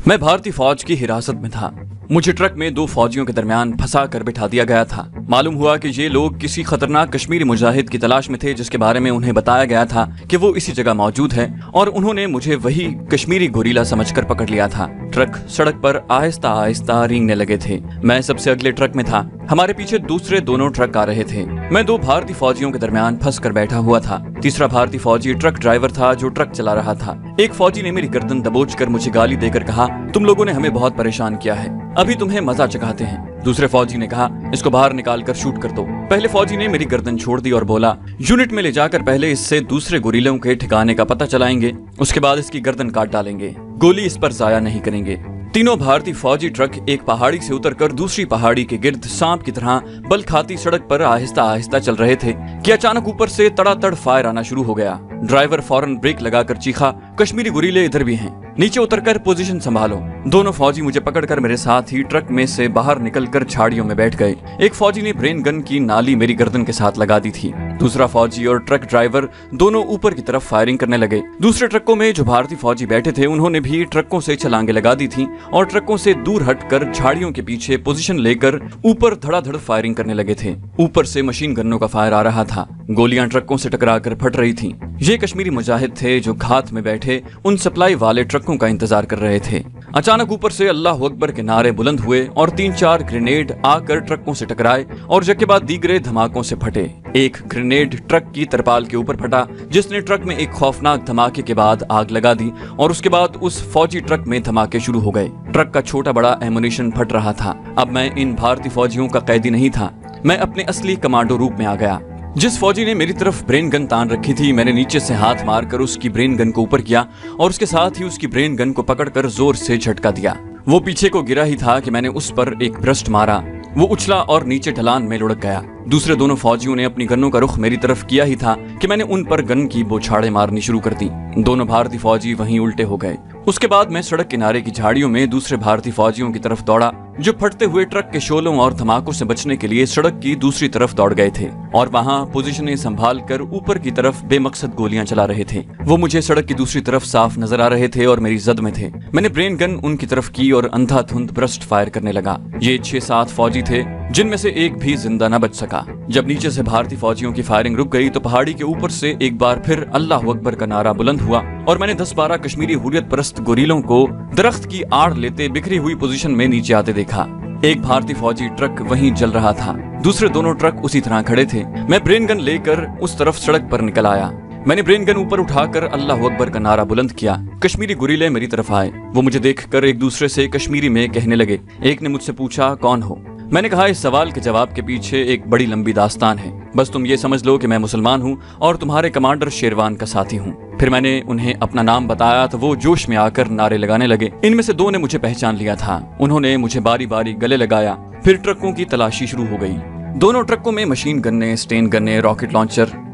मैं भारतीय फौज की हिरासत में था। मुझे ट्रक में दो फौजियों के दरमियान फंसा कर बिठा दिया गया था। मालूम हुआ कि ये लोग किसी खतरनाक कश्मीरी मुजाहिद की तलाश में थे जिसके बारे में उन्हें बताया गया था कि वो इसी जगह मौजूद है, और उन्होंने मुझे वही कश्मीरी गोरीला समझकर पकड़ लिया था। ट्रक सड़क पर आहिस्ता आहिस्ता रेंगने लगे थे। मैं सबसे अगले ट्रक में था। हमारे पीछे दूसरे दोनों ट्रक आ रहे थे। मैं दो भारतीय फौजियों के दरमियान फंस कर बैठा हुआ था। तीसरा भारतीय फौजी ट्रक ड्राइवर था जो ट्रक चला रहा था। एक फौजी ने मेरी गर्दन दबोचकर मुझे गाली देकर कहा, तुम लोगों ने हमें बहुत परेशान किया है, अभी तुम्हें मजा चखाते हैं। दूसरे फौजी ने कहा, इसको बाहर निकाल कर शूट कर दो। पहले फौजी ने मेरी गर्दन छोड़ दी और बोला, यूनिट में ले जाकर पहले इससे दूसरे गोरीलों के ठिकाने का पता चलाएंगे, उसके बाद इसकी गर्दन काट डालेंगे, गोली इस पर जाया नहीं करेंगे। तीनों भारतीय फौजी ट्रक एक पहाड़ी से उतरकर दूसरी पहाड़ी के गिर्द सांप की तरह बल खाती सड़क पर आहिस्ता आहिस्ता चल रहे थे कि अचानक ऊपर से तड़ातड़ फायर आना शुरू हो गया। ड्राइवर फौरन ब्रेक लगाकर चीखा, कश्मीरी गोरीले इधर भी हैं, नीचे उतरकर पोजीशन संभालो। दोनों फौजी मुझे पकड़कर मेरे साथ ही ट्रक में से बाहर निकलकर झाड़ियों में बैठ गए। एक फौजी ने ब्रेन गन की नाली मेरी गर्दन के साथ लगा दी थी। दूसरा फौजी और ट्रक ड्राइवर दोनों ऊपर की तरफ फायरिंग करने लगे। दूसरे ट्रकों में जो भारतीय फौजी बैठे थे उन्होंने भी ट्रकों से छलांगे लगा दी थी और ट्रकों से दूर हटकर झाड़ियों के पीछे पोजीशन लेकर ऊपर धड़ाधड़ फायरिंग करने लगे थे। ऊपर से मशीन गन्नों का फायर आ रहा था। गोलियां ट्रकों से टकराकर फट रही थीं। ये कश्मीरी मुजाहिद थे जो घात में बैठे उन सप्लाई वाले ट्रकों का इंतजार कर रहे थे। अचानक ऊपर से अल्लाह अकबर के नारे बुलंद हुए और 3-4 ग्रेनेड आकर ट्रकों से टकराए और जब के बाद दीगरे धमाकों से फटे। एक ग्रेनेड ट्रक की तरपाल के ऊपर फटा जिसने ट्रक में एक खौफनाक धमाके के बाद आग लगा दी और उसके बाद उस फौजी ट्रक में धमाके शुरू हो गए। ट्रक का छोटा बड़ा एमुनिशन फट रहा था। अब मैं इन भारतीय फौजियों का कैदी नहीं था, मैं अपने असली कमांडो रूप में आ गया। जिस फौजी ने मेरी तरफ ब्रेन गन तान रखी थी, मैंने नीचे से हाथ मारकर उसकी ब्रेन गन को ऊपर किया और उसके साथ ही उसकी ब्रेन गन को पकड़कर जोर से झटका दिया। वो पीछे को गिरा ही था कि मैंने उस पर एक ब्रस्ट मारा। वो उछला और नीचे ढलान में लुढ़क गया। दूसरे दोनों फौजियों ने अपनी गनों का रुख मेरी तरफ किया ही था कि मैंने उन पर गन की बौछारें मारनी शुरू कर दी। दोनों भारतीय फौजी वहीं उल्टे हो गए। उसके बाद मैं सड़क किनारे की झाड़ियों में दूसरे भारतीय फौजियों की तरफ दौड़ा जो फटते हुए ट्रक के शोलों और धमाकों से बचने के लिए सड़क की दूसरी तरफ दौड़ गए थे और वहां पोजीशनें संभाल कर ऊपर की तरफ बेमकसद गोलियां चला रहे थे। वो मुझे सड़क की दूसरी तरफ साफ नजर आ रहे थे और मेरी जद में थे। मैंने ब्रेन गन उनकी तरफ की और अंधाधुंध ब्रस्ट फायर करने लगा। ये 6-7 फौजी थे जिनमें से एक भी जिंदा न बच सका। जब नीचे से भारतीय फौजियों की फायरिंग रुक गई तो पहाड़ी के ऊपर से एक बार फिर अल्लाह अकबर का नारा बुलंद हुआ और मैंने 10-12 कश्मीरी हुर्रियत परस्त गोरीलों को दरख्त की आड़ लेते बिखरी हुई पोजीशन में नीचे आते देखा। एक भारतीय फौजी ट्रक वहीं जल रहा था। दूसरे दोनों ट्रक उसी तरह खड़े थे। मैं ब्रेन गन लेकर उस तरफ सड़क पर निकल आया। मैंने ब्रेन गन ऊपर उठाकर अल्लाह अकबर का नारा बुलंद किया। कश्मीरी गोरीले मेरी तरफ आए। वो मुझे देखकर एक दूसरे से कश्मीरी में कहने लगे। एक ने मुझसे पूछा, कौन हो? मैंने कहा, इस सवाल के जवाब के पीछे एक बड़ी लंबी दास्तान है, बस तुम ये समझ लो कि मैं मुसलमान हूँ और तुम्हारे कमांडर शेरवान का साथी हूँ। फिर मैंने उन्हें अपना नाम बताया तो वो जोश में आकर नारे लगाने लगे। इनमें से 2 ने मुझे पहचान लिया था। उन्होंने मुझे बारी बारी गले लगाया। फिर ट्रकों की तलाशी शुरू हो गई। दोनों ट्रकों में मशीन गन्ने, स्टेन गन्ने, रॉकेट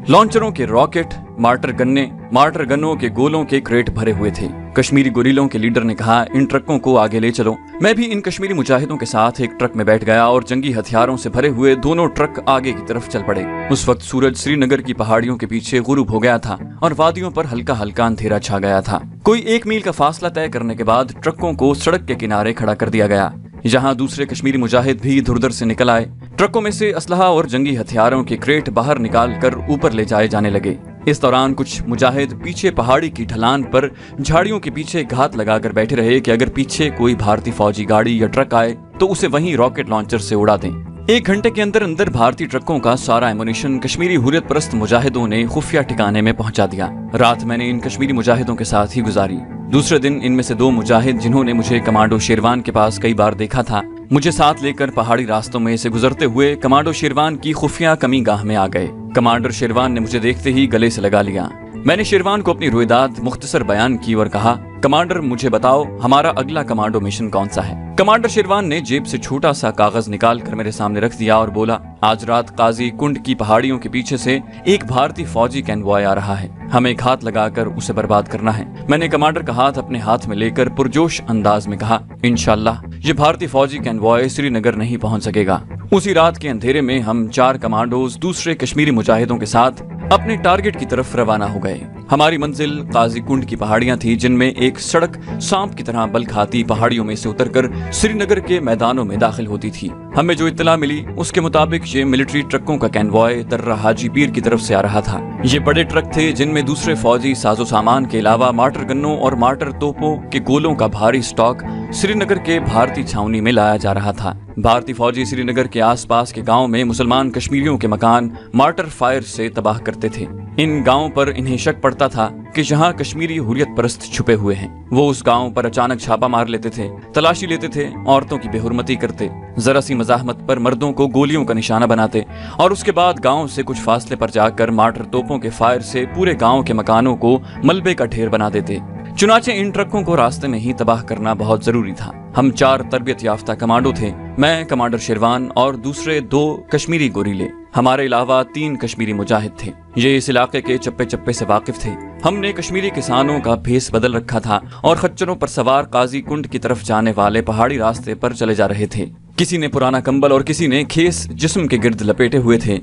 लॉन्चरों के रॉकेट, मार्टर गन्नों के गोलों के क्रेट भरे हुए थे। कश्मीरी गोरीलों के लीडर ने कहा, इन ट्रकों को आगे ले चलो। मैं भी इन कश्मीरी मुजाहिदों के साथ एक ट्रक में बैठ गया और जंगी हथियारों से भरे हुए दोनों ट्रक आगे की तरफ चल पड़े। उस वक्त सूरज श्रीनगर की पहाड़ियों के पीछे गुरूब हो गया था और वादियों पर हल्का हल्का अंधेरा छा गया था। कोई 1 मील का फासला तय करने के बाद ट्रकों को सड़क के किनारे खड़ा कर दिया गया। यहाँ दूसरे कश्मीरी मुजाहिद भी इधर उधर से निकल आए। ट्रकों में से असलहा और जंगी हथियारों के क्रेट बाहर निकाल कर ऊपर ले जाए जाने लगे। इस दौरान कुछ मुजाहिद पीछे पहाड़ी की ढलान पर झाड़ियों के पीछे घात लगाकर बैठे रहे कि अगर पीछे कोई भारतीय फौजी गाड़ी या ट्रक आए तो उसे वहीं रॉकेट लॉन्चर से उड़ा दें। 1 घंटे के अंदर अंदर भारतीय ट्रकों का सारा एमुनिशन कश्मीरी हुर्रियत परस्त मुजाहिदों ने खुफिया ठिकाने में पहुंचा दिया। रात मैंने इन कश्मीरी मुजाहिदों के साथ ही गुजारी। दूसरे दिन इनमें से 2 मुजाहिद जिन्होंने मुझे कमांडो शेरवान के पास कई बार देखा था, मुझे साथ लेकर पहाड़ी रास्तों में से गुजरते हुए कमांडो शेरवान की खुफिया कमी गाह में आ गए। कमांडर शेरवान ने मुझे देखते ही गले से लगा लिया। मैंने शेरवान को अपनी रोइदाद मुख्तसर बयान की और कहा, कमांडर मुझे बताओ हमारा अगला कमांडो मिशन कौन सा है? कमांडर शेरवान ने जेब से छोटा सा कागज निकाल कर मेरे सामने रख दिया और बोला, आज रात काजी कुंड की पहाड़ियों के पीछे से एक भारतीय फौजी कैनवॉय आ रहा है, हमें घात लगाकर उसे बर्बाद करना है। मैंने कमांडर का हाथ अपने हाथ में लेकर पुरजोश अंदाज में कहा, इंशाल्लाह ये भारतीय फौजी कैनवॉय श्रीनगर नहीं पहुंच सकेगा। उसी रात के अंधेरे में हम 4 कमांडोज दूसरे कश्मीरी मुजाहिदों के साथ अपने टारगेट की तरफ रवाना हो गए। हमारी मंजिल काजी कुंड की पहाड़ियां थी, जिनमें एक सड़क सांप की तरह बल खाती पहाड़ियों में से उतरकर श्रीनगर के मैदानों में दाखिल होती थी। हमें जो इत्तला मिली उसके मुताबिक ये मिलिट्री ट्रकों का कैनवॉय दर्रा हाजी पीर की तरफ से आ रहा था। ये बड़े ट्रक थे जिनमें दूसरे फौजी साजो सामान के अलावा मार्टर गन्नों और मार्टर तोपों के गोलों का भारी स्टॉक श्रीनगर के भारतीय छावनी में लाया जा रहा था। भारतीय फौजी श्रीनगर के आसपास के गांव में मुसलमान कश्मीरियों के मकान मार्टर फायर से तबाह करते थे। इन गांवों पर इन्हें शक पड़ता था कि यहाँ कश्मीरी हुर्रियत परस्त छुपे हुए हैं। वो उस गांव पर अचानक छापा मार लेते थे, तलाशी लेते थे, औरतों की बेहुरमती करते, जरा सी मजाहमत पर मर्दों को गोलियों का निशाना बनाते और उसके बाद गांव से कुछ फासले पर जाकर मार्टर तोपों के फायर से पूरे गांव के मकानों को मलबे का ढेर बना देते। चुनाचे इन ट्रकों को रास्ते में ही तबाह करना बहुत जरूरी था। हम 4 तरबियत याफ्ता कमांडो थे, मैं, कमांडर शेरवान और दूसरे 2 कश्मीरी गोरीले। हमारे अलावा 3 कश्मीरी मुजाहिद थे। ये इस इलाके के चप्पे चप्पे से वाकिफ थे। हमने कश्मीरी किसानों का भेस बदल रखा था और खच्चरों पर सवार काजी कुंड की तरफ जाने वाले पहाड़ी रास्ते पर चले जा रहे थे। किसी ने पुराना कंबल और किसी ने खेस जिस्म के गिर्द लपेटे हुए थे।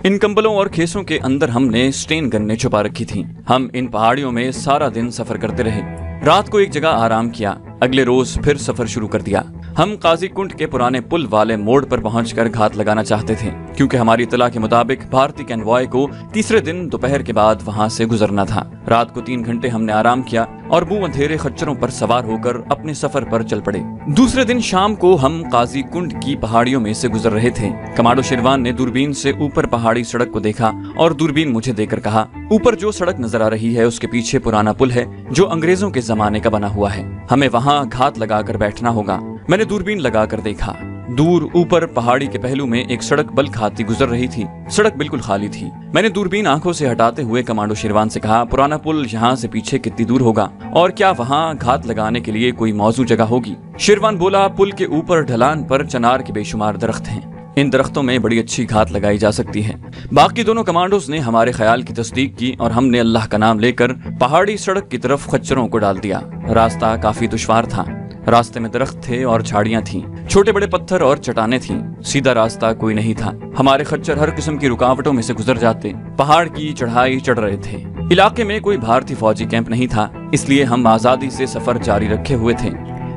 इन कंबलों और खेसों के अंदर हमने स्टेन गन्ने छुपा रखी थी। हम इन पहाड़ियों में सारा दिन सफर करते रहे। रात को एक जगह आराम किया, अगले रोज फिर सफर शुरू कर दिया। हम काजी कुंड के पुराने पुल वाले मोड़ पर पहुंचकर घात लगाना चाहते थे, क्योंकि हमारी इत्तला के मुताबिक भारतीय कैनवॉय को तीसरे दिन दोपहर के बाद वहां से गुजरना था। रात को 3 घंटे हमने आराम किया और मुंह अंधेरे खच्चरों पर सवार होकर अपने सफर पर चल पड़े। दूसरे दिन शाम को हम काजी कुंड की पहाड़ियों में से गुजर रहे थे। कमांडो शेरवान ने दूरबीन से ऊपर पहाड़ी सड़क को देखा और दूरबीन मुझे देकर कहा, ऊपर जो सड़क नजर आ रही है उसके पीछे पुराना पुल है जो अंग्रेजों के जमाने का बना हुआ है। हमें वहाँ घात लगाकर बैठना होगा। मैंने दूरबीन लगाकर देखा। दूर ऊपर पहाड़ी के पहलू में एक सड़क बल खाती गुजर रही थी। सड़क बिल्कुल खाली थी। मैंने दूरबीन आंखों से हटाते हुए कमांडो शेरवान से कहा, पुराना पुल यहाँ से पीछे कितनी दूर होगा और क्या वहाँ घात लगाने के लिए कोई मौजू जगह होगी? शेरवान बोला, पुल के ऊपर ढलान पर चनार के बेशुमार दरख्त हैं। इन दरख्तों में बड़ी अच्छी घात लगाई जा सकती है। बाकी दोनों कमांडोज ने हमारे ख्याल की तस्दीक की और हमने अल्लाह का नाम लेकर पहाड़ी सड़क की तरफ खच्चरों को डाल दिया। रास्ता काफी दुश्वार था। रास्ते में दरख्त थे और झाड़ियां थीं, छोटे बड़े पत्थर और चट्टानें थीं। सीधा रास्ता कोई नहीं था। हमारे खच्चर हर किस्म की रुकावटों में से गुजर जाते। पहाड़ की चढ़ाई चढ़ रहे थे। इलाके में कोई भारतीय फौजी कैंप नहीं था, इसलिए हम आजादी से सफर जारी रखे हुए थे।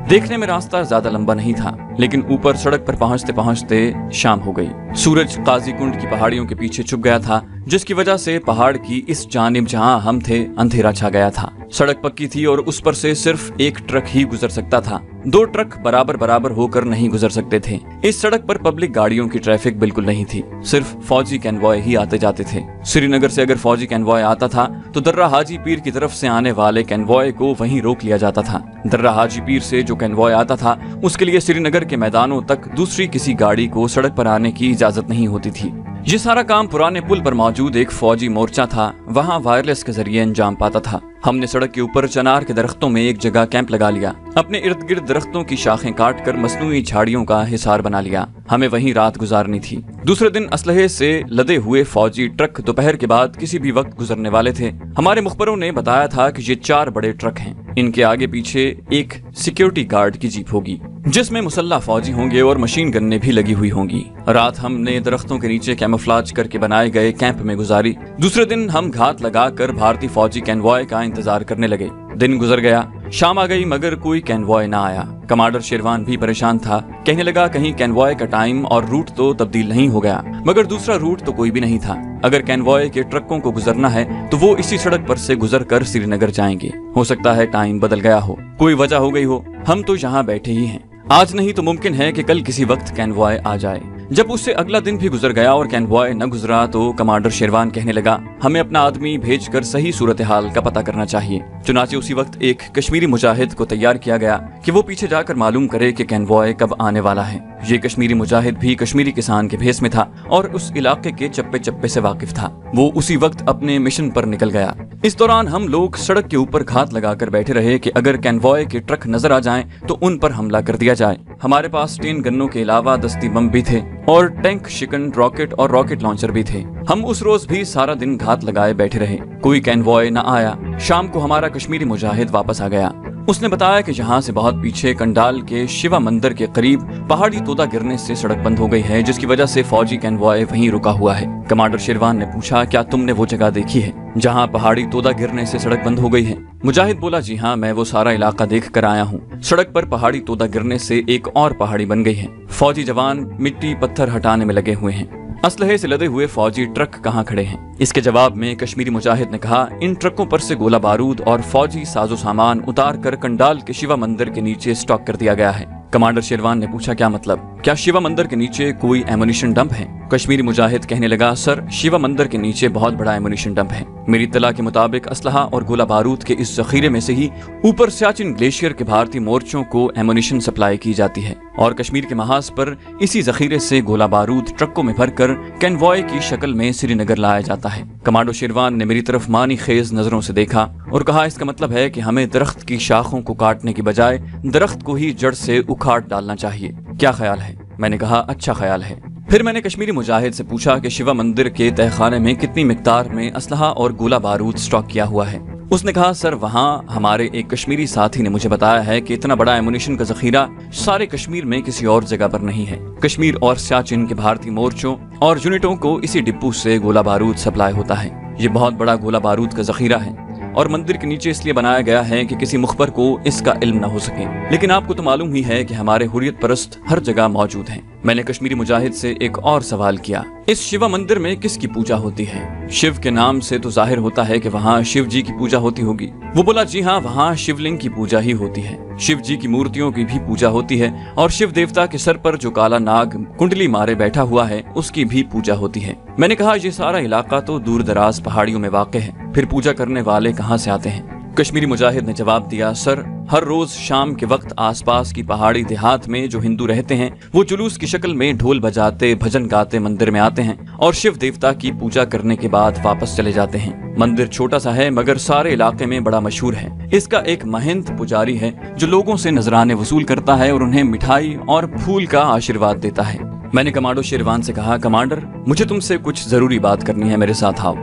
देखने में रास्ता ज्यादा लंबा नहीं था, लेकिन ऊपर सड़क पर पहुंचते पहुंचते शाम हो गई। सूरज काजी कुंड की पहाड़ियों के पीछे छुप गया था, जिसकी वजह से पहाड़ की इस जानिब जहां हम थे अंधेरा छा गया था। सड़क पक्की थी और उस पर से सिर्फ एक ट्रक ही गुजर सकता था। 2 ट्रक बराबर बराबर होकर नहीं गुजर सकते थे। इस सड़क पर पब्लिक गाड़ियों की ट्रैफिक बिल्कुल नहीं थी, सिर्फ फौजी कैनवॉय ही आते जाते थे। श्रीनगर से अगर फौजी कैनवॉय आता था तो दर्रा हाजी पीर की तरफ से आने वाले कैनवॉय को वहीं रोक लिया जाता था। दर्रा हाजी पीर से जो कैनवॉय आता था उसके लिए श्रीनगर के मैदानों तक दूसरी किसी गाड़ी को सड़क पर आने की इजाजत नहीं होती थी। ये सारा काम पुराने पुल पर मौजूद एक फौजी मोर्चा था, वहाँ वायरलेस के जरिए अंजाम पाता था। हमने सड़क के ऊपर चनार के दरख्तों में एक जगह कैंप लगा लिया। अपने इर्द गिर्द दरख्तों की शाखें काट कर मसनूई झाड़ियों का हिसार बना लिया। हमें वहीं रात गुजारनी थी। दूसरे दिन असलहे से लदे हुए फौजी ट्रक दोपहर के बाद किसी भी वक्त गुजरने वाले थे। हमारे मुखबरों ने बताया था कि ये 4 बड़े ट्रक हैं। इनके आगे पीछे एक सिक्योरिटी गार्ड की जीप होगी, जिसमें मुसल्ला फौजी होंगे और मशीन गन्नें भी लगी हुई होंगी। रात हमने दरख्तों के नीचे कैमोफ्लेज करके बनाए गए कैंप में गुजारी। दूसरे दिन हम घात लगाकर भारतीय फौजी कैनवॉय का इंतजार करने लगे। दिन गुजर गया, शाम आ गई, मगर कोई कैनवॉय ना आया। कमांडर शेरवान भी परेशान था। कहने लगा, कहीं कैनवॉय का टाइम और रूट तो तब्दील नहीं हो गया, मगर दूसरा रूट तो कोई भी नहीं था। अगर कैनवॉय के ट्रकों को गुजरना है तो वो इसी सड़क पर से गुजर कर श्रीनगर जाएंगे। हो सकता है टाइम बदल गया हो, कोई वजह हो गई हो। हम तो यहाँ बैठे ही हैं। आज नहीं तो मुमकिन है कि कल किसी वक्त कैनवॉय आ जाए। जब उससे अगला दिन भी गुजर गया और कैनवॉय न गुजरा तो कमांडर शेरवान कहने लगा, हमें अपना आदमी भेजकर सही सूरत हाल का पता करना चाहिए। चुनाचे उसी वक्त एक कश्मीरी मुजाहिद को तैयार किया गया कि वो पीछे जाकर मालूम करे कि कैनवॉय कब आने वाला है। ये कश्मीरी मुजाहिद भी कश्मीरी किसान के भेस में था और उस इलाके के चप्पे चप्पे से वाकिफ था। वो उसी वक्त अपने मिशन पर निकल गया। इस दौरान हम लोग सड़क के ऊपर घात लगाकर बैठे रहे कि अगर कैनवॉय के ट्रक नजर आ जाएं तो उन पर हमला कर दिया जाए। हमारे पास 3 गन्नों के अलावा दस्ती बम भी थे और टैंक, शिकन, रॉकेट और रॉकेट लॉन्चर भी थे। हम उस रोज भी सारा दिन घात लगाए बैठे रहे। कोई कैनवॉय न आया। शाम को हमारा कश्मीरी मुजाहिद वापस आ गया। उसने बताया कि यहाँ से बहुत पीछे कंडाल के शिवा मंदिर के करीब पहाड़ी तोदा गिरने से सड़क बंद हो गई है, जिसकी वजह से फौजी कन्वॉय वहीं रुका हुआ है। कमांडर शेरवान ने पूछा, क्या तुमने वो जगह देखी है जहाँ पहाड़ी तोदा गिरने से सड़क बंद हो गई है? मुजाहिद बोला, जी हाँ, मैं वो सारा इलाका देख कर आया हूँ। सड़क पर पहाड़ी तोदा गिरने से एक और पहाड़ी बन गई है। फौजी जवान मिट्टी पत्थर हटाने में लगे हुए हैं। असलहे से लदे हुए फौजी ट्रक कहाँ खड़े हैं? इसके जवाब में कश्मीरी मुजाहिद ने कहा, इन ट्रकों पर से गोला बारूद और फौजी साजो सामान उतार कर कंडाल के शिवा मंदिर के नीचे स्टॉक कर दिया गया है। कमांडर शेरवान ने पूछा, क्या मतलब? क्या शिवा मंदिर के नीचे कोई एमुनिशन डंप है? कश्मीरी मुजाहिद कहने लगा, सर, शिवा मंदिर के नीचे बहुत बड़ा एमुनिशन डंप है। मेरी इत्तला के मुताबिक असलहा और गोला बारूद के इस जखीरे में से ही ऊपर सियाचिन ग्लेशियर के भारतीय मोर्चों को एमुनिशन सप्लाई की जाती है और कश्मीर के महाज पर इसी जखीरे से गोला बारूद ट्रकों में भरकर कन्वॉय की शक्ल में श्रीनगर लाया जाता है। कमांडो शेरवान ने मेरी तरफ मानी खेज नजरों से देखा और कहा, इसका मतलब है कि हमें दरख्त की शाखों को काटने की बजाय दरख्त को ही जड़ से उखाड़ डालना चाहिए। क्या ख्याल है? मैंने कहा, अच्छा ख्याल है। फिर मैंने कश्मीरी मुजाहिद से पूछा कि शिवा मंदिर के तहखाने में कितनी मिकदार में असलहा और गोला बारूद स्टॉक किया हुआ है। उसने कहा, सर, वहाँ हमारे एक कश्मीरी साथी ने मुझे बताया है कि इतना बड़ा एमुनिशन का जखीरा सारे कश्मीर में किसी और जगह पर नहीं है। कश्मीर और सियाचिन के भारतीय मोर्चों और यूनिटों को इसी डिब्बू से गोला बारूद सप्लाई होता है। ये बहुत बड़ा गोला बारूद का जखीरा है और मंदिर के नीचे इसलिए बनाया गया है कि किसी मुखबर को इसका इल्म न हो सके। लेकिन आपको तो मालूम ही है कि हमारे हुर्रियत परस्त हर जगह मौजूद हैं। मैंने कश्मीरी मुजाहिद से एक और सवाल किया, इस शिवा मंदिर में किसकी पूजा होती है? शिव के नाम से तो जाहिर होता है कि वहाँ शिव जी की पूजा होती होगी। वो बोला, जी हाँ, वहाँ शिवलिंग की पूजा ही होती है। शिव जी की मूर्तियों की भी पूजा होती है और शिव देवता के सर पर जो काला नाग कुंडली मारे बैठा हुआ है उसकी भी पूजा होती है। मैंने कहा, ये सारा इलाका तो दूर दराज पहाड़ियों में वाक़ है, फिर पूजा करने वाले कहाँ से आते हैं? कश्मीरी मुजाहिद ने जवाब दिया, सर, हर रोज शाम के वक्त आसपास की पहाड़ी देहात में जो हिंदू रहते हैं वो जुलूस की शक्ल में ढोल बजाते भजन गाते मंदिर में आते हैं और शिव देवता की पूजा करने के बाद वापस चले जाते हैं। मंदिर छोटा सा है मगर सारे इलाके में बड़ा मशहूर है। इसका एक महंत पुजारी है जो लोगों से नजराने वसूल करता है और उन्हें मिठाई और फूल का आशीर्वाद देता है। मैंने कमांडो शेरवान से कहा, कमांडर, मुझे तुमसे कुछ जरूरी बात करनी है, मेरे साथ आओ।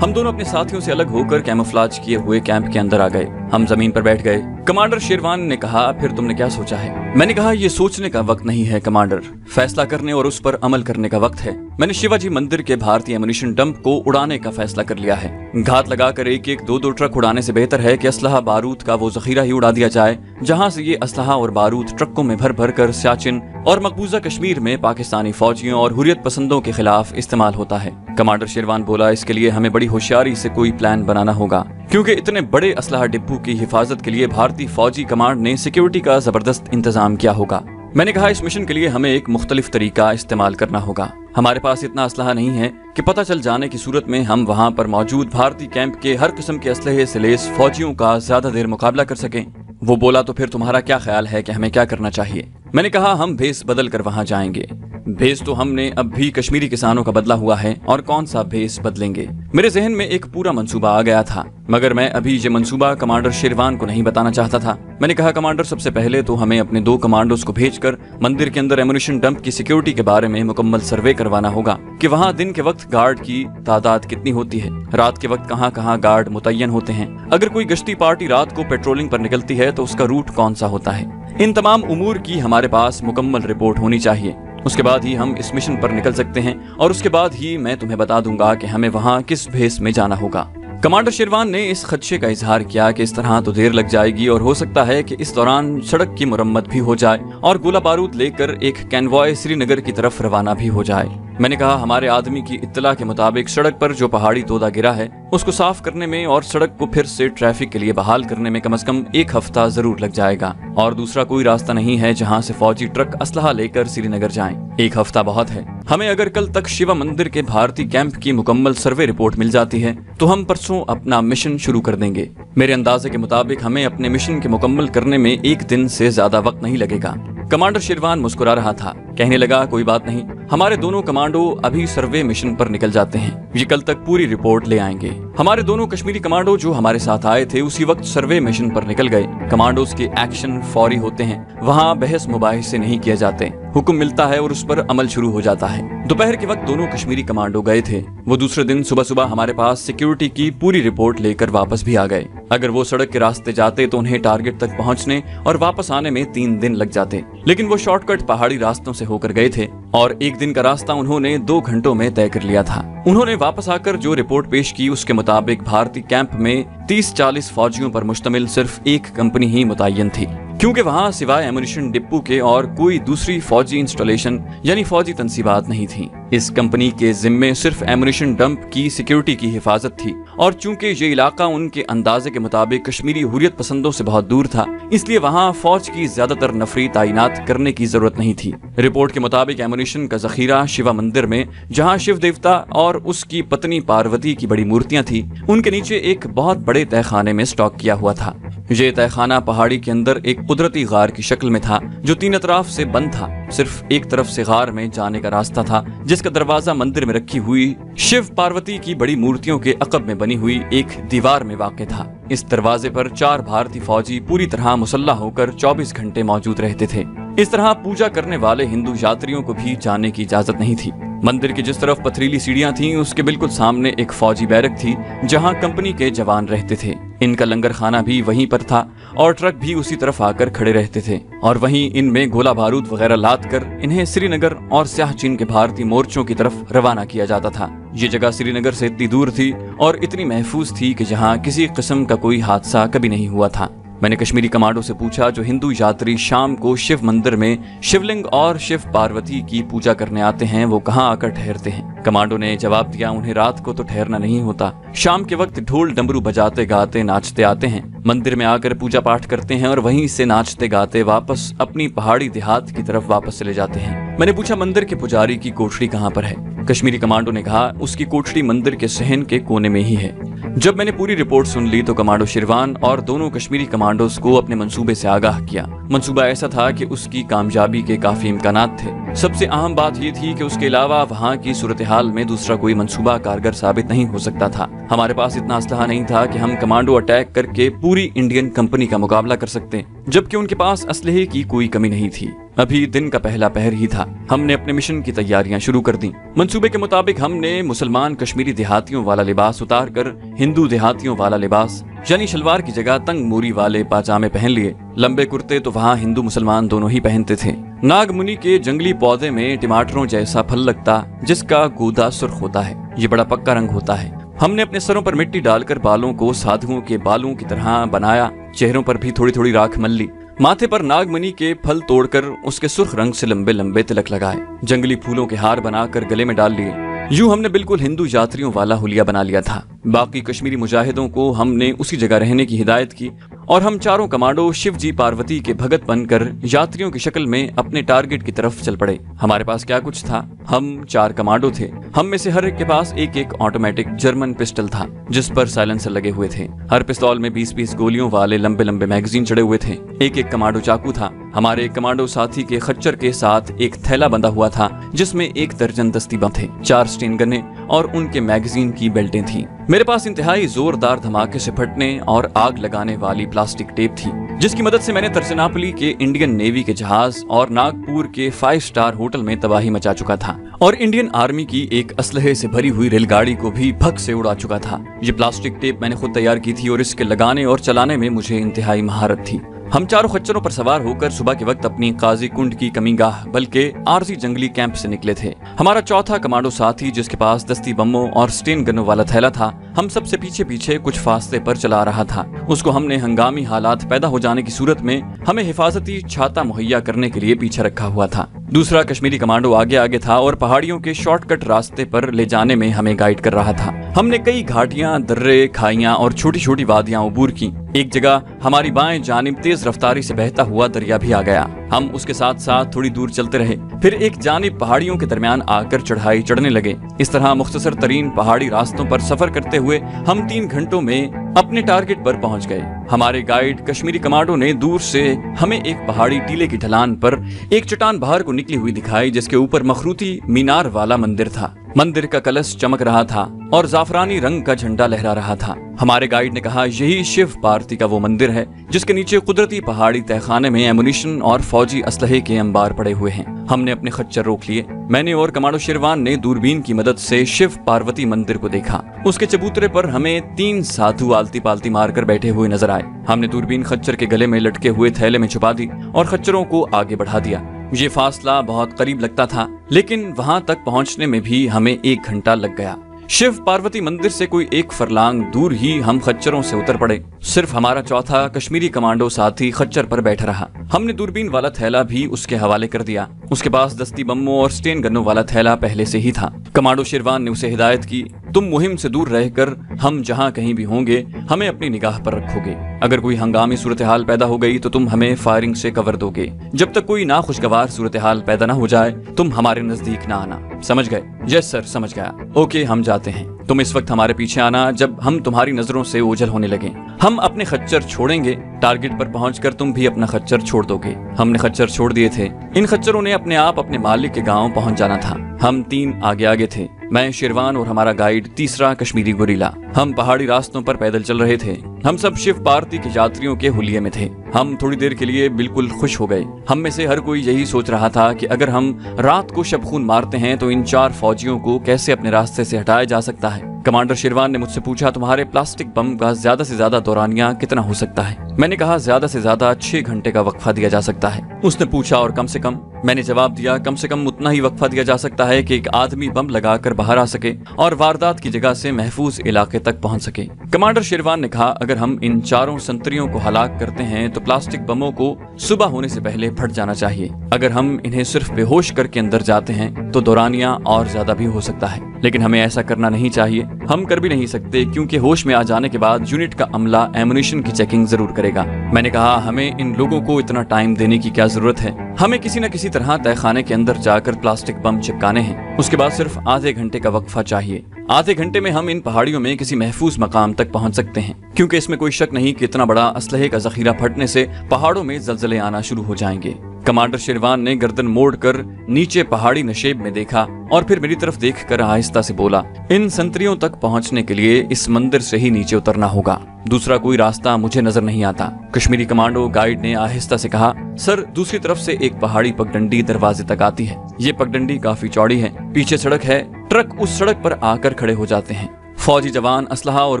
हम दोनों अपने साथियों से अलग होकर कैमोफ्लेज किए हुए कैंप के अंदर आ गए। हम जमीन पर बैठ गए। कमांडर शेरवान ने कहा, फिर तुमने क्या सोचा है? मैंने कहा, ये सोचने का वक्त नहीं है कमांडर, फैसला करने और उस पर अमल करने का वक्त है। मैंने शिवाजी मंदिर के भारतीय एमुनिशन डंप को उड़ाने का फैसला कर लिया है। घात लगाकर एक एक दो ट्रक उड़ाने से बेहतर है कि असलहा बारूद का वो जखीरा ही उड़ा दिया जाए जहाँ से ये असलहा और बारूद ट्रकों में भर भर कर सियाचिन और मकबूजा कश्मीर में पाकिस्तानी फौजियों और हुर्रियत पसंदों के खिलाफ इस्तेमाल होता है। कमांडर शेरवान बोला, इसके लिए हमें बड़ी होशियारी से कोई प्लान बनाना होगा क्योंकि इतने बड़े असलहा डिब्बू की हिफाजत के लिए भारतीय फौजी कमांड ने सिक्योरिटी का जबरदस्त इंतजाम किया होगा। मैंने कहा, इस मिशन के लिए हमें एक मुख्तलिफ तरीका इस्तेमाल करना होगा। हमारे पास इतना असलहा नहीं है कि पता चल जाने की सूरत में हम वहाँ पर मौजूद भारतीय कैंप के हर किस्म के असलहे से लैस फौजियों का ज्यादा देर मुकाबला कर सकें। वो बोला, तो फिर तुम्हारा क्या ख्याल है कि हमें क्या करना चाहिए? मैंने कहा, हम भेस बदल कर वहाँ जाएंगे। भेस तो हमने अब भी कश्मीरी किसानों का बदला हुआ है और कौन सा भेस बदलेंगे? मेरे जहन में एक पूरा मंसूबा आ गया था मगर मैं अभी ये मंसूबा कमांडर शेरवान को नहीं बताना चाहता था। मैंने कहा, कमांडर, सबसे पहले तो हमें अपने 2 कमांडोज को भेजकर मंदिर के अंदर एमुनिशन डंप की सिक्योरिटी के बारे में मुकम्मल सर्वे करवाना होगा कि वहाँ दिन के वक्त गार्ड की तादाद कितनी होती है, रात के वक्त कहाँ कहाँ गार्ड मुतय्यन होते हैं, अगर कोई गश्ती पार्टी रात को पेट्रोलिंग पर निकलती है तो उसका रूट कौन सा होता है। इन तमाम उमूर की हमारे पास मुकम्मल रिपोर्ट होनी चाहिए। उसके बाद ही हम इस मिशन पर निकल सकते हैं और उसके बाद ही मैं तुम्हें बता दूंगा कि हमें वहाँ किस भेस में जाना होगा। कमांडर शेरवान ने इस खदशे का इजहार किया कि इस तरह तो देर लग जाएगी और हो सकता है कि इस दौरान सड़क की मुरम्मत भी हो जाए और गोला बारूद लेकर एक कैनवॉय श्रीनगर की तरफ रवाना भी हो जाए। मैंने कहा, हमारे आदमी की इत्तला के मुताबिक सड़क पर जो पहाड़ी तोदा गिरा है उसको साफ करने में और सड़क को फिर से ट्रैफिक के लिए बहाल करने में कम से कम 1 हफ्ता जरूर लग जाएगा और दूसरा कोई रास्ता नहीं है जहां से फौजी ट्रक असलहा लेकर श्रीनगर जाएं। 1 हफ्ता बहुत है। हमें अगर कल तक शिवा मंदिर के भारतीय कैंप की मुकम्मल सर्वे रिपोर्ट मिल जाती है तो हम परसों अपना मिशन शुरू कर देंगे। मेरे अंदाजे के मुताबिक हमें अपने मिशन के मुकम्मल करने में 1 दिन से ज्यादा वक्त नहीं लगेगा। कमांडर शेरवान मुस्कुरा रहा था, कहने लगा, कोई बात नहीं, हमारे दोनों कमांडो अभी सर्वे मिशन पर निकल जाते हैं, ये कल तक पूरी रिपोर्ट ले आएंगे। हमारे दोनों कश्मीरी कमांडो जो हमारे साथ आए थे उसी वक्त सर्वे मिशन पर निकल गए। कमांडोज के एक्शन फौरी होते हैं, वहाँ बहस मुबाहिसे नहीं किए जाते, हुक्म मिलता है और उस पर अमल शुरू हो जाता है। दोपहर के वक्त दोनों कश्मीरी कमांडो गए थे। वो दूसरे दिन सुबह सुबह हमारे पास सिक्योरिटी की पूरी रिपोर्ट लेकर वापस भी आ गए। अगर वो सड़क के रास्ते जाते तो उन्हें टारगेट तक पहुंचने और वापस आने में 3 दिन लग जाते, लेकिन वो शॉर्टकट पहाड़ी रास्तों से होकर गए थे और 1 दिन का रास्ता उन्होंने 2 घंटों में तय कर लिया था। उन्होंने वापस आकर जो रिपोर्ट पेश की उसके मुताबिक भारतीय कैंप में 30-40 फौजियों पर मुश्तमिल सिर्फ एक कंपनी ही मुतय्यन थी, क्योंकि वहां सिवाय एमुनिशन डिपो के और कोई दूसरी फौजी इंस्टॉलेशन यानी फौजी तंसीबात नहीं थी। इस कंपनी के जिम्मे सिर्फ एमुनिशन डंप की सिक्योरिटी की हिफाजत थी और चूंकि ये इलाका उनके अंदाजे के मुताबिक कश्मीरी हुर्रियत पसंदों से बहुत दूर था, इसलिए वहां फौज की ज्यादातर नफरी तैनात करने की जरूरत नहीं थी। रिपोर्ट के मुताबिक एमुनिशन का जखीरा शिवा मंदिर में, जहां शिव देवता और उसकी पत्नी पार्वती की बड़ी मूर्तियां थी, उनके नीचे एक बहुत बड़े तहखाने में स्टॉक किया हुआ था। ये तहखाना पहाड़ी के अंदर एक कुदरती गार की शक्ल में था जो 3 अतराफ से बंद था। सिर्फ एक तरफ से गार में जाने का रास्ता था, जिसका दरवाजा मंदिर में रखी हुई शिव पार्वती की बड़ी मूर्तियों के अकब में बनी हुई एक दीवार में वाक़ था। इस दरवाजे पर 4 भारतीय फौजी पूरी तरह मुसल्लह होकर 24 घंटे मौजूद रहते थे। इस तरह पूजा करने वाले हिंदू यात्रियों को भी जाने की इजाजत नहीं थी। मंदिर की जिस तरफ पथरीली सीढ़ियां थीं, उसके बिल्कुल सामने एक फौजी बैरक थी जहां कंपनी के जवान रहते थे। इनका लंगर खाना भी वहीं पर था और ट्रक भी उसी तरफ आकर खड़े रहते थे और वहीं इनमें गोला बारूद वगैरह लाद कर इन्हें श्रीनगर और सियाचिन के भारतीय मोर्चों की तरफ रवाना किया जाता था। ये जगह श्रीनगर से इतनी दूर थी और इतनी महफूज थी कि जहाँ किसी किस्म का कोई हादसा कभी नहीं हुआ था। मैंने कश्मीरी कमांडो से पूछा जो हिंदू यात्री शाम को शिव मंदिर में शिवलिंग और शिव पार्वती की पूजा करने आते हैं वो कहाँ आकर ठहरते हैं। कमांडो ने जवाब दिया, उन्हें रात को तो ठहरना नहीं होता, शाम के वक्त ढोल डमरू बजाते गाते नाचते आते हैं, मंदिर में आकर पूजा पाठ करते हैं और वहीं से नाचते गाते वापस अपनी पहाड़ी देहात की तरफ वापस चले जाते हैं। मैंने पूछा मंदिर के पुजारी की कोठरी कहाँ पर है। कश्मीरी कमांडो ने कहा उसकी कोठरी मंदिर के सहन के कोने में ही है। जब मैंने पूरी रिपोर्ट सुन ली तो कमांडो शिरवान और दोनों कश्मीरी कमांडोज को अपने मंसूबे से आगाह किया। मंसूबा ऐसा था कि उसकी कामयाबी के काफी इम्कानात थे। सबसे अहम बात ये थी कि उसके अलावा वहाँ की सूरत हाल में दूसरा कोई मंसूबा कारगर साबित नहीं हो सकता था। हमारे पास इतना असलहा नहीं था कि हम कमांडो अटैक करके पूरी इंडियन कंपनी का मुकाबला कर सकते, जबकि उनके पास असलहे की कोई कमी नहीं थी। अभी दिन का पहला पहर ही था। हमने अपने मिशन की तैयारियां शुरू कर दी। मंसूबे के मुताबिक हमने मुसलमान कश्मीरी देहातियों वाला लिबास उतार कर हिंदू देहातियों वाला लिबास यानी शलवार की जगह तंग मूरी वाले पाजामे पहन लिए। लंबे कुर्ते तो वहाँ हिंदू मुसलमान दोनों ही पहनते थे। नागमुनि के जंगली पौधे में टमाटरों जैसा फल लगता जिसका गूदा सुर्ख होता है, ये बड़ा पक्का रंग होता है। हमने अपने सरों पर मिट्टी डालकर बालों को साधुओं के बालों की तरह बनाया। चेहरों पर भी थोड़ी थोड़ी राख मल ली। माथे पर नागमणि के फल तोड़कर उसके सुर्ख रंग से लंबे लंबे तिलक लगाए। जंगली फूलों के हार बनाकर गले में डाल लिए। यूं हमने बिल्कुल हिंदू यात्रियों वाला हुलिया बना लिया था। बाकी कश्मीरी मुजाहिदों को हमने उसी जगह रहने की हिदायत की और हम चारों कमांडो शिव जी पार्वती के भगत बनकर यात्रियों की शक्ल में अपने टारगेट की तरफ चल पड़े। हमारे पास क्या कुछ था, हम 4 कमांडो थे। हम में से हर एक के पास एक ऑटोमेटिक जर्मन पिस्टल था जिस पर साइलेंसर लगे हुए थे। हर पिस्तौल में 20-20 गोलियों वाले लंबे लंबे मैगजीन चढ़े हुए थे। एक कमांडो चाकू था। हमारे एक कमांडो साथी के खच्चर के साथ एक थैला बंधा हुआ था जिसमें 1 दर्जन दस्ती बम थे, 4 स्टेन गने और उनके मैगजीन की बेल्टें थीं। मेरे पास इंतहाई जोरदार धमाके से फटने और आग लगाने वाली प्लास्टिक टेप थी जिसकी मदद से मैंने तरसेनापली के इंडियन नेवी के जहाज और नागपुर के 5 स्टार होटल में तबाही मचा चुका था और इंडियन आर्मी की एक असलहे से भरी हुई रेलगाड़ी को भी भग से उड़ा चुका था। ये प्लास्टिक टेप मैंने खुद तैयार की थी और इसके लगाने और चलाने में मुझे इंतहाई महारत थी। हम चारों खच्चरों पर सवार होकर सुबह के वक्त अपनी काजी कुंड की कमीगाह बल्कि आरजी जंगली कैंप से निकले थे। हमारा चौथा कमांडो साथी जिसके पास दस्ती बमों और स्टेन गनों वाला थैला था, हम सबसे पीछे पीछे कुछ फासले पर चला रहा था। उसको हमने हंगामी हालात पैदा हो जाने की सूरत में हमें हिफाजती छाता मुहैया करने के लिए पीछे रखा हुआ था। दूसरा कश्मीरी कमांडो आगे आगे था और पहाड़ियों के शॉर्टकट रास्ते पर ले जाने में हमें गाइड कर रहा था। हमने कई घाटियां, दर्रे, खाइयां और छोटी छोटी वादियां अबूर की। एक जगह हमारी बाएं जानिब तेज रफ्तारी से बहता हुआ दरिया भी आ गया। हम उसके साथ साथ थोड़ी दूर चलते रहे, फिर एक जानिब पहाड़ियों के दरमियान आकर चढ़ाई चढ़ने लगे। इस तरह मुख्तसर तरीन पहाड़ी रास्तों पर सफर करते हुए हम 3 घंटों में अपने टारगेट पर पहुंच गए। हमारे गाइड कश्मीरी कमांडो ने दूर से हमें एक पहाड़ी टीले की ढलान पर एक चट्टान बाहर को निकली हुई दिखाई जिसके ऊपर मखरूती मीनार वाला मंदिर था। मंदिर का कलश चमक रहा था और जाफरानी रंग का झंडा लहरा रहा था। हमारे गाइड ने कहा यही शिव पार्वती का वो मंदिर है जिसके नीचे कुदरती पहाड़ी तहखाने में एमुनिशन और फौजी असलहे के अंबार पड़े हुए हैं। हमने अपने खच्चर रोक लिए। मैंने और कमांडो शेरवान ने दूरबीन की मदद से शिव पार्वती मंदिर को देखा। उसके चबूतरे पर हमें 3 साधु आलती पालती मारकर बैठे हुए नजर आए। हमने दूरबीन खच्चर के गले में लटके हुए थैले में छुपा दी और खच्चरों को आगे बढ़ा दिया। ये फासला बहुत करीब लगता था, लेकिन वहां तक पहुंचने में भी हमें 1 घंटा लग गया। शिव पार्वती मंदिर से कोई 1 फरलांग दूर ही हम खच्चरों से उतर पड़े। सिर्फ हमारा चौथा कश्मीरी कमांडो साथी खच्चर पर बैठा रहा। हमने दूरबीन वाला थैला भी उसके हवाले कर दिया। उसके पास दस्ती बमों और स्टेन गनों वाला थैला पहले से ही था। कमांडो शेरवान ने उसे हिदायत की, तुम मुहिम से दूर रहकर हम जहां कहीं भी होंगे हमें अपनी निगाह पर रखोगे। अगर कोई हंगामी सूरत हाल पैदा हो गई तो तुम हमें फायरिंग से कवर दोगे। जब तक कोई नाखुशगवार सूरत हाल पैदा न हो जाए तुम हमारे नजदीक न आना। समझ गए? यस सर, समझ गया। ओके, हम जाते हैं। तुम इस वक्त हमारे पीछे आना जब हम तुम्हारी नजरों से ओझल होने लगे। हम अपने खच्चर छोड़ेंगे। टारगेट पर पहुंचकर तुम भी अपना खच्चर छोड़ दोगे। हमने खच्चर छोड़ दिए थे। इन खच्चरों ने अपने आप अपने मालिक के गांव पहुंच जाना था। हम 3 आगे आगे थे, मैं, शेरवान और हमारा गाइड तीसरा कश्मीरी गोरीला। हम पहाड़ी रास्तों पर पैदल चल रहे थे। हम सब शिव पार्वती के यात्रियों के हुलिये में थे। हम थोड़ी देर के लिए बिल्कुल खुश हो गए। हम में से हर कोई यही सोच रहा था कि अगर हम रात को शबखून मारते हैं तो इन 4 फौजियों को कैसे अपने रास्ते से हटाया जा सकता है। कमांडर शेरवान ने मुझसे पूछा, तुम्हारे प्लास्टिक बम का ज्यादा से ज्यादा दौरानिया कितना हो सकता है? मैंने कहा ज्यादा से ज्यादा 6 घंटे का वक्फा दिया जा सकता है। उसने पूछा, और कम से कम? मैंने जवाब दिया, कम से कम उतना ही वक्फा दिया जा सकता है कि एक आदमी बम लगाकर बाहर आ सके और वारदात की जगह से महफूज इलाके तक पहुंच सके। कमांडर शेरवान ने कहा, अगर हम इन 4 संतरियों को हलाक करते हैं तो प्लास्टिक बमों को सुबह होने से पहले फट जाना चाहिए। अगर हम इन्हें सिर्फ बेहोश करके अंदर जाते हैं तो दौरानिया और ज्यादा भी हो सकता है, लेकिन हमें ऐसा करना नहीं चाहिए। हम कर भी नहीं सकते क्योंकि होश में आ जाने के बाद यूनिट का अमला एमुनिशन की चेकिंग जरूर करेगा। मैंने कहा, हमें इन लोगों को इतना टाइम देने की क्या जरूरत है? हमें किसी न किसी तरह तहखाने के अंदर जाकर प्लास्टिक बम चिपकाने हैं। उसके बाद सिर्फ आधे घंटे का वक्फा चाहिए। आधे घंटे में हम इन पहाड़ियों में किसी महफूज मकाम तक पहुंच सकते हैं, क्योंकि इसमें कोई शक नहीं कि इतना बड़ा असलहे का जखीरा फटने से पहाड़ों में जलजले आना शुरू हो जाएंगे। कमांडर शेरवान ने गर्दन मोड़कर नीचे पहाड़ी नशेब में देखा और फिर मेरी तरफ देखकर आहिस्ता से बोला, इन संतरियों तक पहुंचने के लिए इस मंदिर से ही नीचे उतरना होगा। दूसरा कोई रास्ता मुझे नजर नहीं आता। कश्मीरी कमांडो गाइड ने आहिस्ता से कहा, सर दूसरी तरफ से एक पहाड़ी पगडंडी दरवाजे तक आती है। ये पगडंडी काफी चौड़ी है। पीछे सड़क है। ट्रक उस सड़क पर आकर खड़े हो जाते हैं। फौजी जवान असलहा और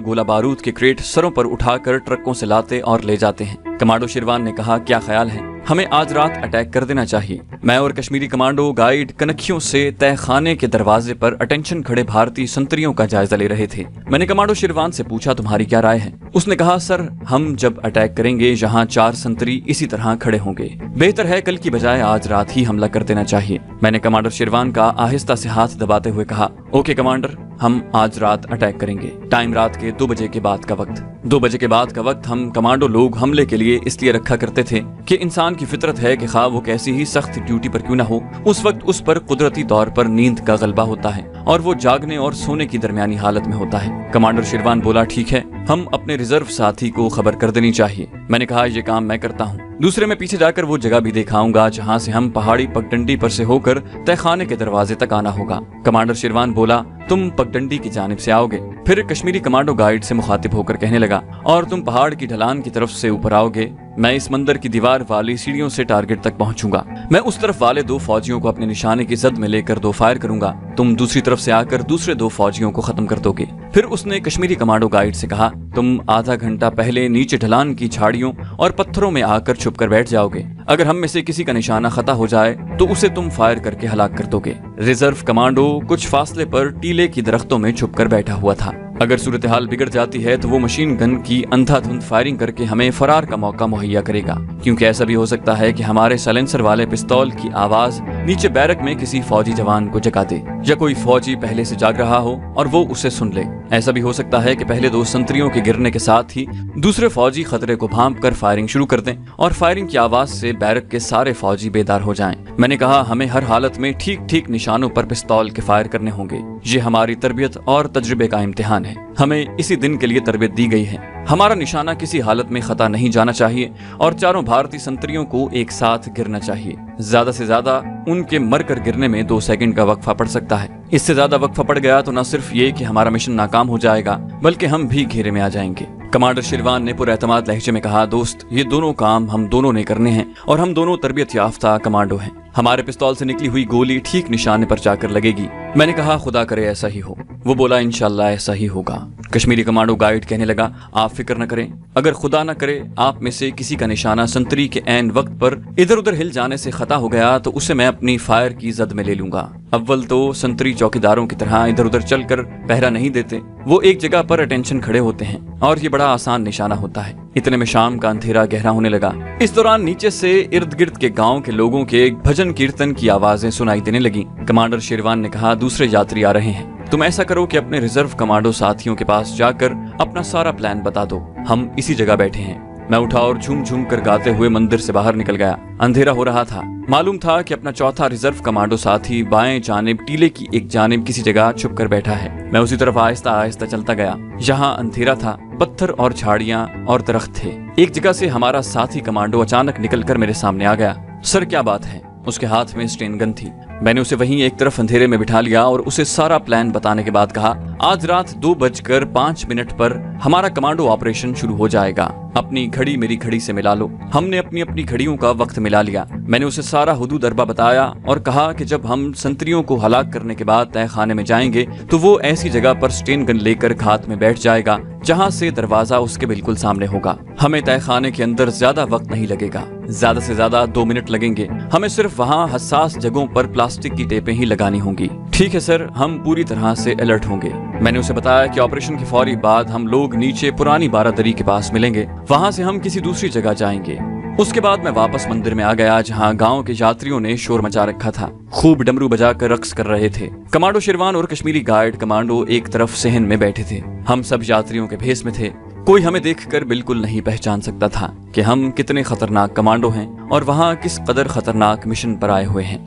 गोला बारूद के क्रेट सरों पर उठाकर ट्रकों से लाते और ले जाते हैं। कमांडो शेरवान ने कहा, क्या ख्याल है? हमें आज रात अटैक कर देना चाहिए। मैं और कश्मीरी कमांडो गाइड कनखियों से तहखाने के दरवाजे पर अटेंशन खड़े भारतीय संतरियों का जायजा ले रहे थे। मैंने कमांडो शेरवान से पूछा, तुम्हारी क्या राय है? उसने कहा, सर हम जब अटैक करेंगे यहाँ 4 संतरी इसी तरह खड़े होंगे। बेहतर है कल की बजाय आज रात ही हमला कर देना चाहिए। मैंने कमांडर शेरवान का आहिस्ता से हाथ दबाते हुए कहा, ओके कमांडर, हम आज रात अटैक करेंगे। टाइम रात के 2 बजे के बाद का वक्त। 2 बजे के बाद का वक्त हम कमांडो लोग हमले के लिए इसलिए रखा करते थे कि इंसान की फितरत है कि खा वो कैसी ही सख्त ड्यूटी पर क्यों न हो, उस वक्त उस पर कुदरती तौर पर नींद का गलबा होता है और वो जागने और सोने की दरमियानी हालत में होता है। कमांडर शेरवान बोला, ठीक है, हम अपने रिजर्व साथी को खबर कर देनी चाहिए। मैंने कहा, ये काम मैं करता हूँ। दूसरे में पीछे जाकर वो जगह भी दिखाऊंगा जहाँ से हम पहाड़ी पगडंडी पर से होकर तहखाने के दरवाजे तक आना होगा। कमांडर शेरवान बोला, तुम पगडंडी की जानिब से आओगे। फिर कश्मीरी कमांडो गाइड से मुखातिब होकर कहने लगा, और तुम पहाड़ की ढलान की तरफ से ऊपर आओगे। मैं इस मंदिर की दीवार वाली सीढ़ियों से टारगेट तक पहुंचूंगा। मैं उस तरफ वाले 2 फौजियों को अपने निशाने की जद में लेकर 2 फायर करूंगा। तुम दूसरी तरफ से आकर दूसरे 2 फौजियों को खत्म कर दोगे। फिर उसने कश्मीरी कमांडो गाइड से कहा, तुम आधा घंटा पहले नीचे ढलान की झाड़ियों और पत्थरों में आकर छुप कर बैठ जाओगे। अगर हम में से किसी का निशाना खता हो जाए तो उसे तुम फायर करके हलाक कर दोगे। रिजर्व कमांडो कुछ फासले पर टीले की दरख्तों में छुप कर बैठा हुआ था। अगर सूरत हाल बिगड़ जाती है तो वो मशीन गन की अंधाधुंध फायरिंग करके हमें फरार का मौका मुहैया करेगा, क्योंकि ऐसा भी हो सकता है कि हमारे साइलेंसर वाले पिस्तौल की आवाज नीचे बैरक में किसी फौजी जवान को जगा दे, या कोई फौजी पहले से जाग रहा हो और वो उसे सुन ले। ऐसा भी हो सकता है कि पहले 2 संतरियों के गिरने के साथ ही दूसरे फौजी खतरे को भांप कर फायरिंग शुरू कर दें और फायरिंग की आवाज से बैरक के सारे फौजी बेदार हो जाएं। मैंने कहा, हमें हर हालत में ठीक ठीक निशानों पर पिस्तौल के फायर करने होंगे। ये हमारी तरबियत और तजुर्बे का इम्तिहान है। हमें इसी दिन के लिए तरबियत दी गई है। हमारा निशाना किसी हालत में खता नहीं जाना चाहिए और चारों भारतीय संतरियों को एक साथ गिरना चाहिए। ज्यादा से ज्यादा उनके मरकर गिरने में 2 सेकंड का वक्फा पड़ सकता है। इससे ज्यादा वक्फा पड़ गया तो न सिर्फ ये कि हमारा मिशन नाकाम हो जाएगा बल्कि हम भी घेरे में आ जाएंगे। कमांडर शिरवान ने पुरएतमाद लहजे में कहा, दोस्त, ये दोनों काम हम दोनों ने करने हैं और हम दोनों तरबियत याफ्ता कमांडो हैं। हमारे पिस्तौल से निकली हुई गोली ठीक निशाने पर जाकर लगेगी। मैंने कहा, खुदा करे ऐसा ही हो। वो बोला, इंशाल्लाह ऐसा ही होगा। कश्मीरी कमांडो गाइड कहने लगा, आप फिक्र न करें, अगर खुदा न करे आप में से किसी का निशाना संतरी के ऐन वक्त पर इधर उधर हिल जाने से खता हो गया तो उसे मैं अपनी फायर की जद में ले लूंगा। अव्वल तो संतरी चौकीदारों की तरह इधर उधर चलकर पहरा नहीं देते, वो एक जगह पर अटेंशन खड़े होते हैं और ये बड़ा आसान निशाना होता है। इतने में शाम का अंधेरा गहरा होने लगा। इस दौरान नीचे से इर्द गिर्द के गांव के लोगों के भजन कीर्तन की आवाजें सुनाई देने लगी। कमांडर शेरवान ने कहा, दूसरे यात्री आ रहे हैं, तुम ऐसा करो कि अपने रिजर्व कमांडो साथियों के पास जाकर अपना सारा प्लान बता दो, हम इसी जगह बैठे हैं। मैं उठा और झूम झूम कर गाते हुए मंदिर से बाहर निकल गया। अंधेरा हो रहा था। मालूम था कि अपना चौथा रिजर्व कमांडो साथी बाएं जानिब टीले की एक जानिब किसी जगह छुप कर बैठा है। मैं उसी तरफ आहिस्ता आहिस्ता चलता गया। यहाँ अंधेरा था, पत्थर और झाड़ियां और दरख्त थे। एक जगह से हमारा साथी कमांडो अचानक निकलकर मेरे सामने आ गया। सर, क्या बात है? उसके हाथ में स्टेन गन थी। मैंने उसे वहीं एक तरफ अंधेरे में बिठा लिया और उसे सारा प्लान बताने के बाद कहा, आज रात 2:05 पर हमारा कमांडो ऑपरेशन शुरू हो जाएगा। अपनी घड़ी मेरी घड़ी से मिला लो। हमने अपनी अपनी घड़ियों का वक्त मिला लिया। मैंने उसे सारा हुदूद अरबा बताया और कहा कि जब हम संतरियों को हलाक करने के बाद तय खाने में जाएंगे तो वो ऐसी जगह पर स्टेन गन लेकर घात में बैठ जाएगा जहां से दरवाजा उसके बिल्कुल सामने होगा। हमें तय खाने के अंदर ज्यादा वक्त नहीं लगेगा, ज्यादा से ज्यादा 2 मिनट लगेंगे। हमें सिर्फ वहाँ हसास जगहों पर प्लास्टिक की टेपें ही लगानी होंगी। ठीक है सर, हम पूरी तरह से अलर्ट होंगे। मैंने उसे बताया कि ऑपरेशन के फौरी बाद हम लोग नीचे पुरानी बारादरी के पास मिलेंगे, वहाँ से हम किसी दूसरी जगह जाएंगे। उसके बाद मैं वापस मंदिर में आ गया जहाँ गांव के यात्रियों ने शोर मचा रखा था, खूब डमरू बजाकर रक्स कर रहे थे। कमांडो शिरवान और कश्मीरी गाइड कमांडो एक तरफ सहन में बैठे थे। हम सब यात्रियों के भेष में थे। कोई हमें देखकर बिल्कुल नहीं पहचान सकता था कि हम कितने खतरनाक कमांडो हैं और वहाँ किस कदर खतरनाक मिशन पर आए हुए हैं।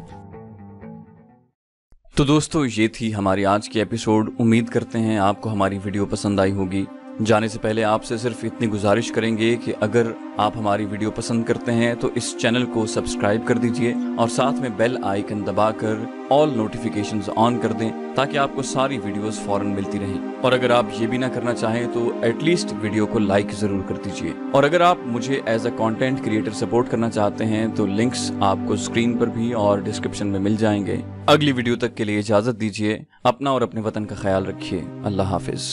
तो दोस्तों, ये थी हमारी आज की एपिसोड। उम्मीद करते हैं आपको हमारी वीडियो पसंद आई होगी। जाने से पहले आपसे सिर्फ इतनी गुजारिश करेंगे कि अगर आप हमारी वीडियो पसंद करते हैं तो इस चैनल को सब्सक्राइब कर दीजिए और साथ में बेल आइकन दबाकर ऑल नोटिफिकेशंस ऑन कर दें ताकि आपको सारी वीडियोस फौरन मिलती रहें। और अगर आप ये भी ना करना चाहें तो एटलीस्ट वीडियो को लाइक जरूर कर दीजिए। और अगर आप मुझे as a content creator support करना चाहते हैं तो लिंक्स आपको स्क्रीन पर भी और डिस्क्रिप्शन में मिल जाएंगे। अगली वीडियो तक के लिए इजाजत दीजिए। अपना और अपने वतन का ख्याल रखिए। अल्लाह हाफिज।